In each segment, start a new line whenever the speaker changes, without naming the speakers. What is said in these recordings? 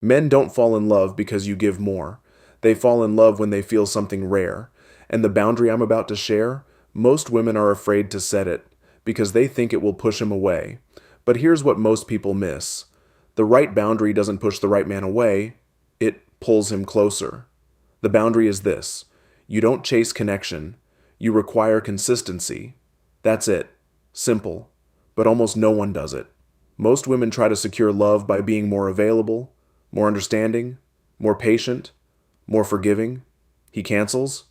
Men don't fall in love because you give more. They fall in love when they feel something rare. And the boundary I'm about to share, most women are afraid to set it because they think it will push him away. But here's what most people miss. The right boundary doesn't push the right man away, it pulls him closer. The boundary is this: you don't chase connection, you require consistency. That's it. Simple. But almost no one does it. Most women try to secure love by being more available, more understanding, more patient, more forgiving. He cancels.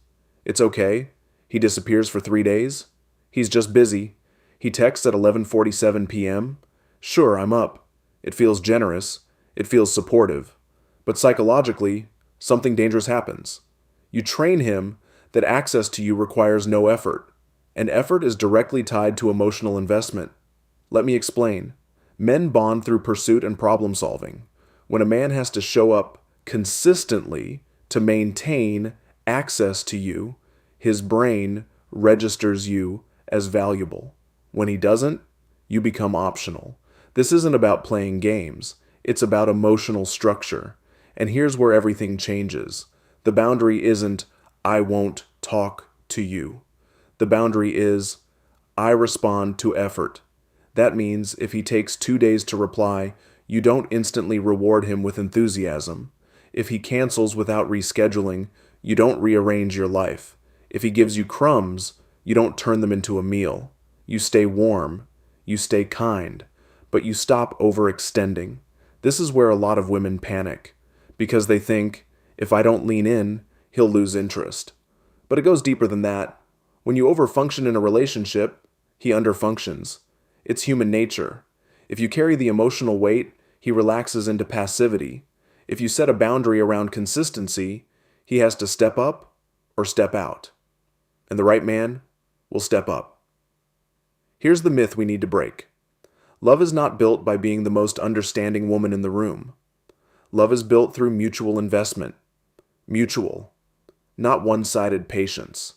It's okay. He disappears for 3 days. He's just busy. He texts at 11:47 p.m. Sure, I'm up. It feels generous. It feels supportive. But psychologically, something dangerous happens. You train him that access to you requires no effort, and effort is directly tied to emotional investment. Let me explain. Men bond through pursuit and problem solving. When a man has to show up consistently to maintain access to you, his brain registers you as valuable. When he doesn't, you become optional. This isn't about playing games. It's about emotional structure. And here's where everything changes. The boundary isn't, I won't talk to you. The boundary is, I respond to effort. That means if he takes 2 days to reply, you don't instantly reward him with enthusiasm. If he cancels without rescheduling, you don't rearrange your life. If he gives you crumbs, you don't turn them into a meal. You stay warm. You stay kind. But you stop overextending. This is where a lot of women panic, because they think, if I don't lean in, he'll lose interest. But it goes deeper than that. When you overfunction in a relationship, he underfunctions. It's human nature. If you carry the emotional weight, he relaxes into passivity. If you set a boundary around consistency, he has to step up or step out. And the right man will step up. Here's the myth we need to break. Love is not built by being the most understanding woman in the room. Love is built through mutual investment. Mutual, not one-sided patience.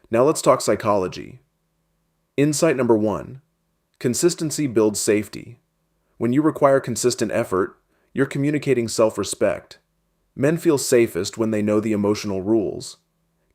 Now let's talk psychology. Insight number 1. Consistency builds safety. When you require consistent effort, you're communicating self-respect. Men feel safest when they know the emotional rules.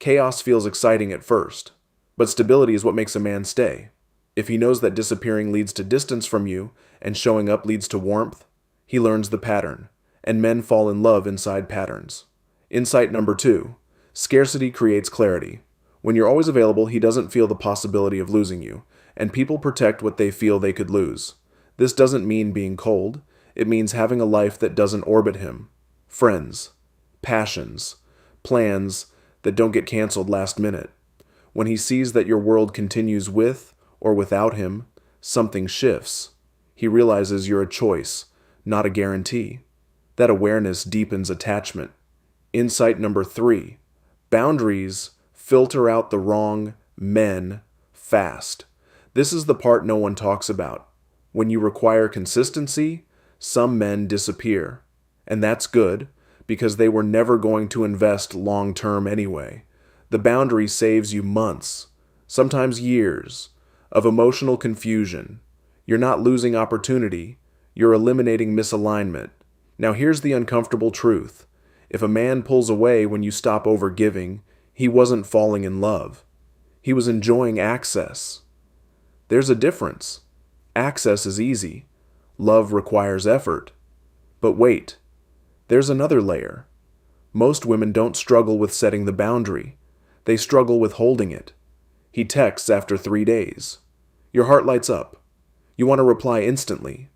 Chaos feels exciting at first, but stability is what makes a man stay. If he knows that disappearing leads to distance from you and showing up leads to warmth, he learns the pattern, and men fall in love inside patterns. Insight number 2. Scarcity creates clarity. When you're always available, he doesn't feel the possibility of losing you, and people protect what they feel they could lose. This doesn't mean being cold. It means having a life that doesn't orbit him. Friends, passions, plans that don't get canceled last minute. When he sees that your world continues with or without him, something shifts. He realizes you're a choice, not a guarantee. That awareness deepens attachment. Insight number 3. Boundaries filter out the wrong men fast. This is the part no one talks about. When you require consistency, some men disappear. And that's good, because they were never going to invest long-term anyway. The boundary saves you months, sometimes years, of emotional confusion. You're not losing opportunity, you're eliminating misalignment. Now here's the uncomfortable truth. If a man pulls away when you stop overgiving, he wasn't falling in love. He was enjoying access. There's a difference. Access is easy. Love requires effort. But wait, there's another layer. Most women don't struggle with setting the boundary. They struggle with holding it. He texts after 3 days. Your heart lights up. You want to reply instantly.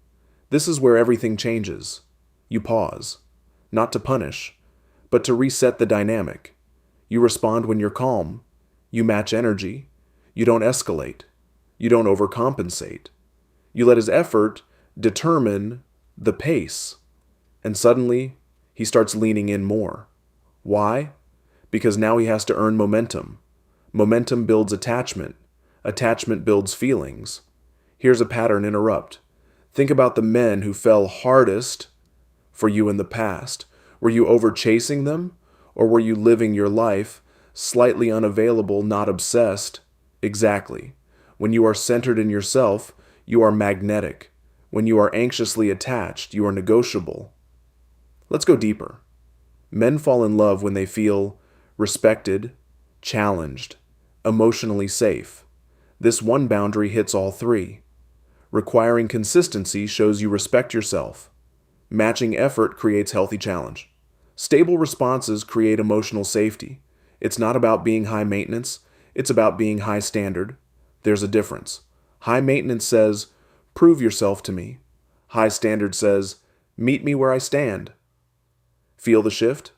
This is where everything changes. You pause. Not to punish, but to reset the dynamic. You respond when you're calm. You match energy. You don't escalate. You don't overcompensate. You let his effort determine the pace. And suddenly, he starts leaning in more. Why? Because now he has to earn momentum. Momentum builds attachment. Attachment builds feelings. Here's a pattern interrupt. Think about the men who fell hardest for you in the past. Were you over chasing them? Or were you living your life slightly unavailable, not obsessed? Exactly. When you are centered in yourself, you are magnetic. When you are anxiously attached, you are negotiable. Let's go deeper. Men fall in love when they feel respected, challenged, emotionally safe. This one boundary hits all three. Requiring consistency shows you respect yourself. Matching effort creates healthy challenge. Stable responses create emotional safety. It's not about being high maintenance, it's about being high standard. There's a difference. High maintenance says, prove yourself to me. High standard says, meet me where I stand. Feel the shift?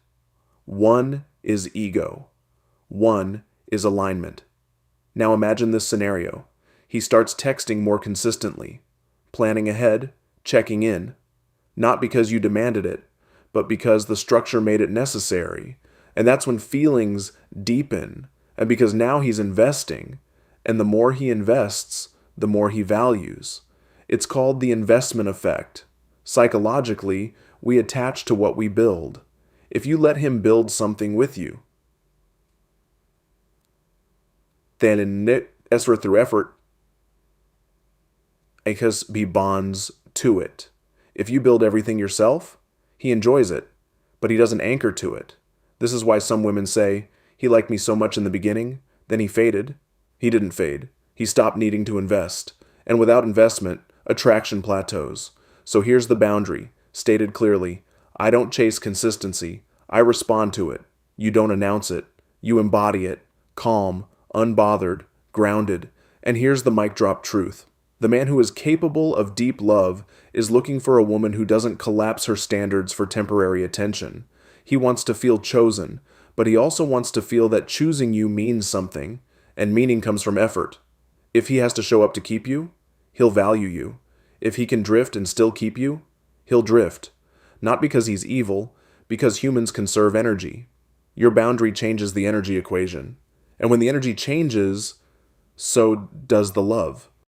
One is ego. One is alignment. Now imagine this scenario. He starts texting more consistently, planning ahead, checking in, not because you demanded it, but because the structure made it necessary. And that's when feelings deepen, and because now he's investing, and the more he invests, the more he values. It's called the investment effect. Psychologically, we attach to what we build. If you let him build something with you, then in Esra through effort, because he bonds to it. If you build everything yourself, he enjoys it, but he doesn't anchor to it. This is why some women say, he liked me so much in the beginning, then he faded. He didn't fade. He stopped needing to invest. And without investment, attraction plateaus. So here's the boundary, stated clearly. I don't chase consistency. I respond to it. You don't announce it. You embody it. Calm, unbothered, grounded. And here's the mic drop truth. The man who is capable of deep love is looking for a woman who doesn't collapse her standards for temporary attention. He wants to feel chosen, but he also wants to feel that choosing you means something, and meaning comes from effort. If he has to show up to keep you, he'll value you. If he can drift and still keep you, he'll drift. Not because he's evil, because humans conserve energy. Your boundary changes the energy equation. And when the energy changes, so does the love.